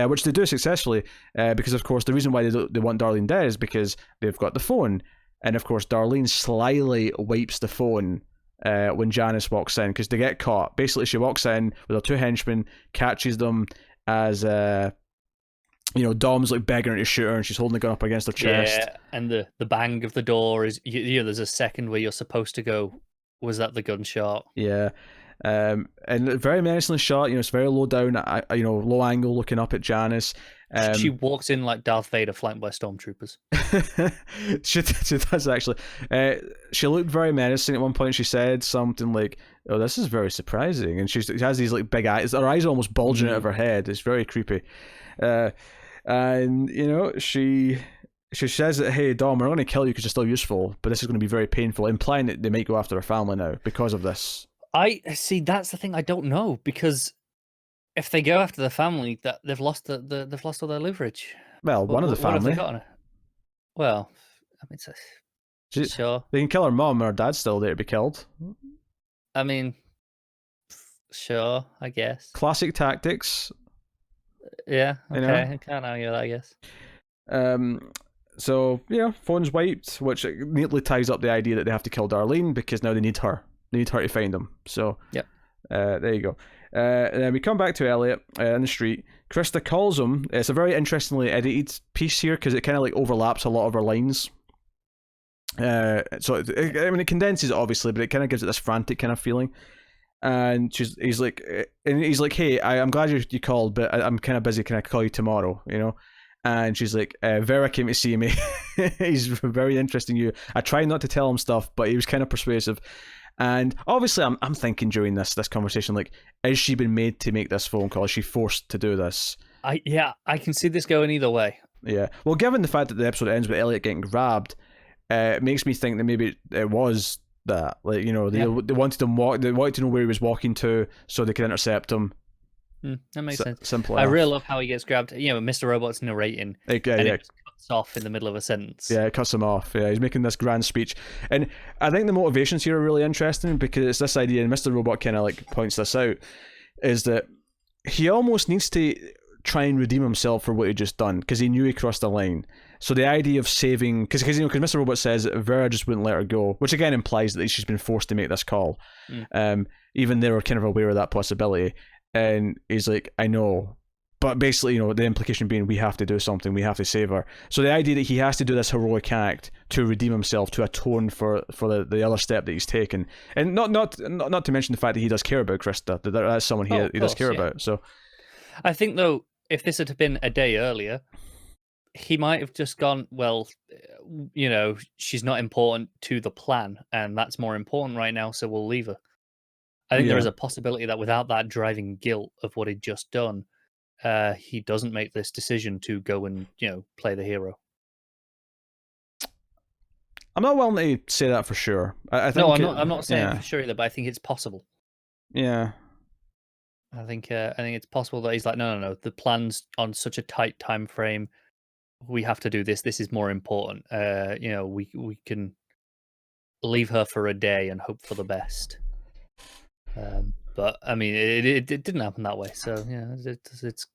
Which they do successfully, because of course the reason why they want Darlene dead is because they've got the phone, and of course Darlene slyly wipes the phone when Janice walks in because they get caught. Basically, she walks in with her two henchmen, catches them as Dom's begging her to shoot her, and she's holding the gun up against her chest. Yeah, and the bang of the door is, there's a second where you're supposed to go, was that the gunshot? Yeah. And very menacingly shot, it's very low down, low angle looking up at Janice. She walks in like Darth Vader flanked by stormtroopers. she does actually. She looked very menacing at one point. She said something like, "Oh, this is very surprising," and she has these like big eyes. Her eyes are almost bulging out of her head. It's very creepy. And she says that, "Hey, Dom, we're going to kill you because you're still useful, but this is going to be very painful," implying that they might go after her family now because of this. I see. That's the thing. I don't know, because if they go after the family, that they've lost all their leverage. Well, one of the family. What have they got on it? Well, I mean, sure. They can kill her mom, and her dad's still there to be killed. I mean, sure, I guess. Classic tactics. Yeah, okay, I can't argue that, I guess. So, phone's wiped, which neatly ties up the idea that they have to kill Darlene because now they need her. They need her to find them. So, yep. There you go. And then we come back to Elliot in the street. Krista calls him. It's a very interestingly edited piece here because it kind of like overlaps a lot of her lines. So it condenses it obviously, but it kind of gives it this frantic kind of feeling. And he's like, "Hey, I'm glad you called, but I'm kind of busy. Can I call you tomorrow?" And she's like, "Vera came to see me. He's very interesting. I tried not to tell him stuff, but he was kind of persuasive." And obviously, I'm thinking during this conversation, like, is she been made to make this phone call? Is she forced to do this? I can see this going either way. Yeah. Well, given the fact that the episode ends with Elliot getting grabbed, it makes me think that maybe it was that. Like, they wanted him they wanted to know where he was walking to so they could intercept him. That makes sense. Simple. I really love how he gets grabbed. Mr. Robot's narrating, and it just cuts off in the middle of a sentence. Yeah, it cuts him off. Yeah, he's making this grand speech, and I think the motivations here are really interesting because it's this idea, and Mr. Robot kind of like points this out, is that he almost needs to try and redeem himself for what he just done because he knew he crossed the line. So the idea of saving, because Mr. Robot says that Vera just wouldn't let her go, which again implies that she's been forced to make this call. Even they were kind of aware of that possibility. And he's like, "I know," but basically, the implication being we have to do something, we have to save her. So the idea that he has to do this heroic act to redeem himself, to atone for the other step that he's taken, and not to mention the fact that he does care about Krista, that's someone he does care about. So I think though, if this had been a day earlier, he might have just gone, well, she's not important to the plan, and that's more important right now, so we'll leave her. I think there is a possibility that without that driving guilt of what he'd just done, he doesn't make this decision to go and play the hero. I'm not willing to say that for sure. I think no, I'm not saying for sure either, but I think it's possible. Yeah. I think it's possible that he's like, no. The plan's on such a tight time frame. We have to do this. This is more important. We can leave her for a day and hope for the best. But I mean, it didn't happen that way. So it's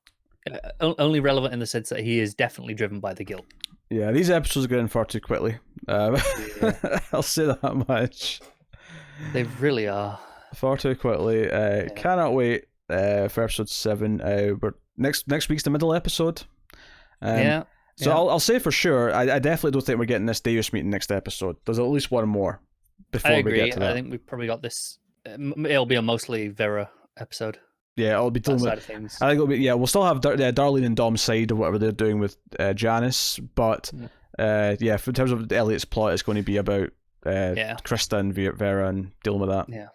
only relevant in the sense that he is definitely driven by the guilt. Yeah, these episodes are going far too quickly. I'll say that much. They really are. Far too quickly. Cannot wait for episode 7. We're next week's the middle episode. So I'll say for sure, I definitely don't think we're getting this Deus meeting next episode. There's at least one more before I agree. we get to that. I think we've probably got this. It'll be a mostly Vera episode. Yeah, I'll be dealing with. Side of things. I think it'll be. Yeah, we'll still have Darlene and Dom's side or whatever they're doing with Janice, but in terms of Elliot's plot, it's going to be about Krista and Vera and dealing with that. Yeah.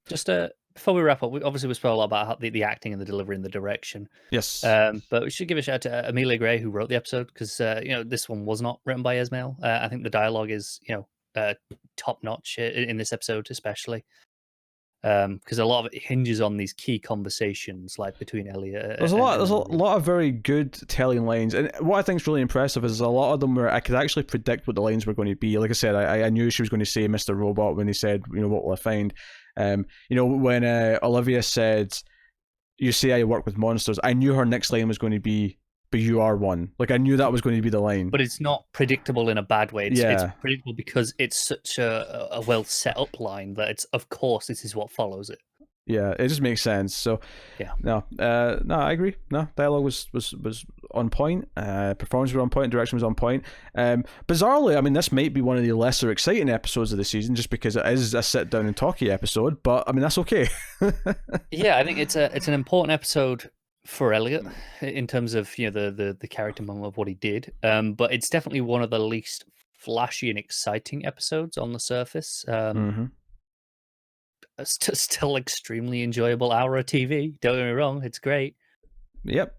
Just before we wrap up, we spoke a lot about the acting and the delivery and the direction. Yes. But we should give a shout out to Amelia Gray, who wrote the episode, because this one was not written by Esmail. I think the dialogue is top notch in this episode, especially because a lot of it hinges on these key conversations, like between Elliot. There's a lot of very good telling lines, and what I think is really impressive is a lot of them where I could actually predict what the lines were going to be. Like I said, I knew she was going to say Mr. Robot when he said, "What will I find?" When Olivia said, "You say I work with monsters," I knew her next line was going to be, "But you are one." Like, I knew that was going to be the line. But it's not predictable in a bad way. It's predictable because it's such a well set up line that it's, of course, this is what follows it. Yeah, it just makes sense. So, no, I agree. No, dialogue was on point. Performance was on point. Direction was on point. Bizarrely, I mean, this might be one of the lesser exciting episodes of the season, just because it is a sit down and talky episode. But I mean, that's okay. Yeah, I think it's an important episode for Elliot in terms of the character moment of what he did. But it's definitely one of the least flashy and exciting episodes on the surface. Still extremely enjoyable hour of TV. Don't get me wrong, it's great. Yep.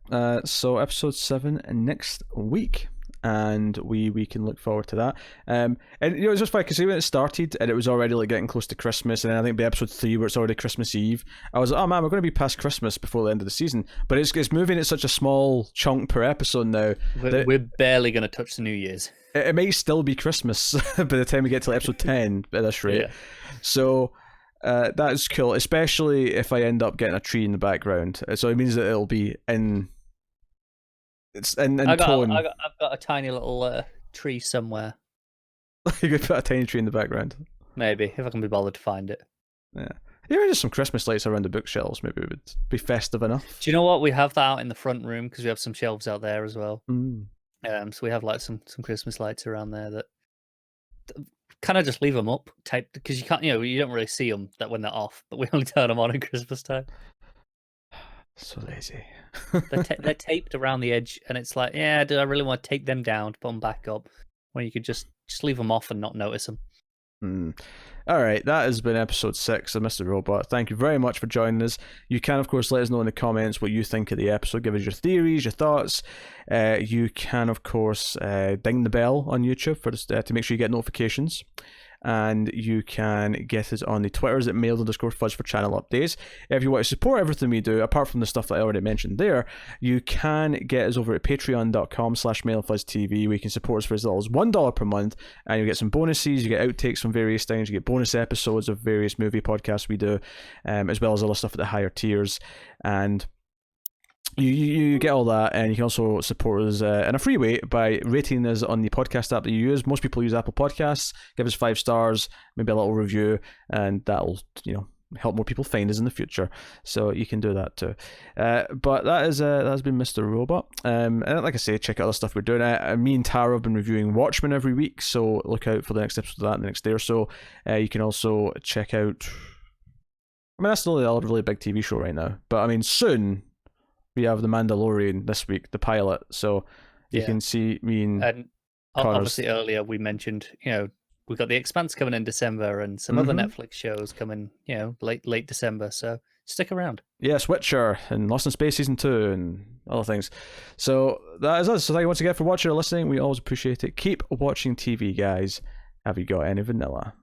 So episode 7 next week, and we can look forward to that. And it's just funny because when it started and it was already like getting close to Christmas, and then I think by episode 3 where it's already Christmas Eve, I was like, oh man, we're going to be past Christmas before the end of the season. But it's moving at such a small chunk per episode now. We're barely going to touch the New Year's. It might still be Christmas by the time we get to episode 10 at this rate. Yeah. So that is cool, especially if I end up getting a tree in the background. So it means that it'll be in tone. I've got a tiny little tree somewhere. You could put a tiny tree in the background. Maybe, if I can be bothered to find it. Yeah. Even just some Christmas lights around the bookshelves, maybe it would be festive enough. Do you know what? We have that out in the front room because we have some shelves out there as well. So we have like some Christmas lights around there that kind of just leave them up, taped, because you can't, you don't really see them that when they're off, but we only turn them on at Christmas time. So lazy. They're taped around the edge, and it's like, yeah, do I really want to tape them down to put them back up when you could just leave them off and not notice them? All right, that has been episode 6 of Mr. Robot. Thank you very much for joining us. You can, of course, let us know in the comments what you think of the episode. Give us your theories, your thoughts. You can, of course, ding the bell on YouTube to make sure you get notifications. And you can get us on the Twitters at mail_fudge for channel updates. If you want to support everything we do, apart from the stuff that I already mentioned there, you can get us over at patreon.com/mailfuzztv, where you can support us for as little as $1 per month, and you get some bonuses, you get outtakes from various things, you get bonus episodes of various movie podcasts we do, as well as other stuff at the higher tiers, and you get all that, and you can also support us in a free way by rating us on the podcast app that you use. Most people use Apple Podcasts. Give us 5 stars, maybe a little review, and that'll help more people find us in the future. So you can do that too. But that has been Mr. Robot. And like I say, check out other stuff we're doing. Me and Tara have been reviewing Watchmen every week, so look out for the next episode of that in the next day or so. You can also check out. That's the only other really big TV show right now. But soon. We have The Mandalorian this week, the pilot, so you can see me and obviously earlier we mentioned, we've got The Expanse coming in December and some other Netflix shows coming, late December, so stick around. Yes, Witcher and Lost in Space Season 2 and other things. So that is us. So thank you once again for watching or listening. We always appreciate it. Keep watching TV, guys. Have you got any vanilla?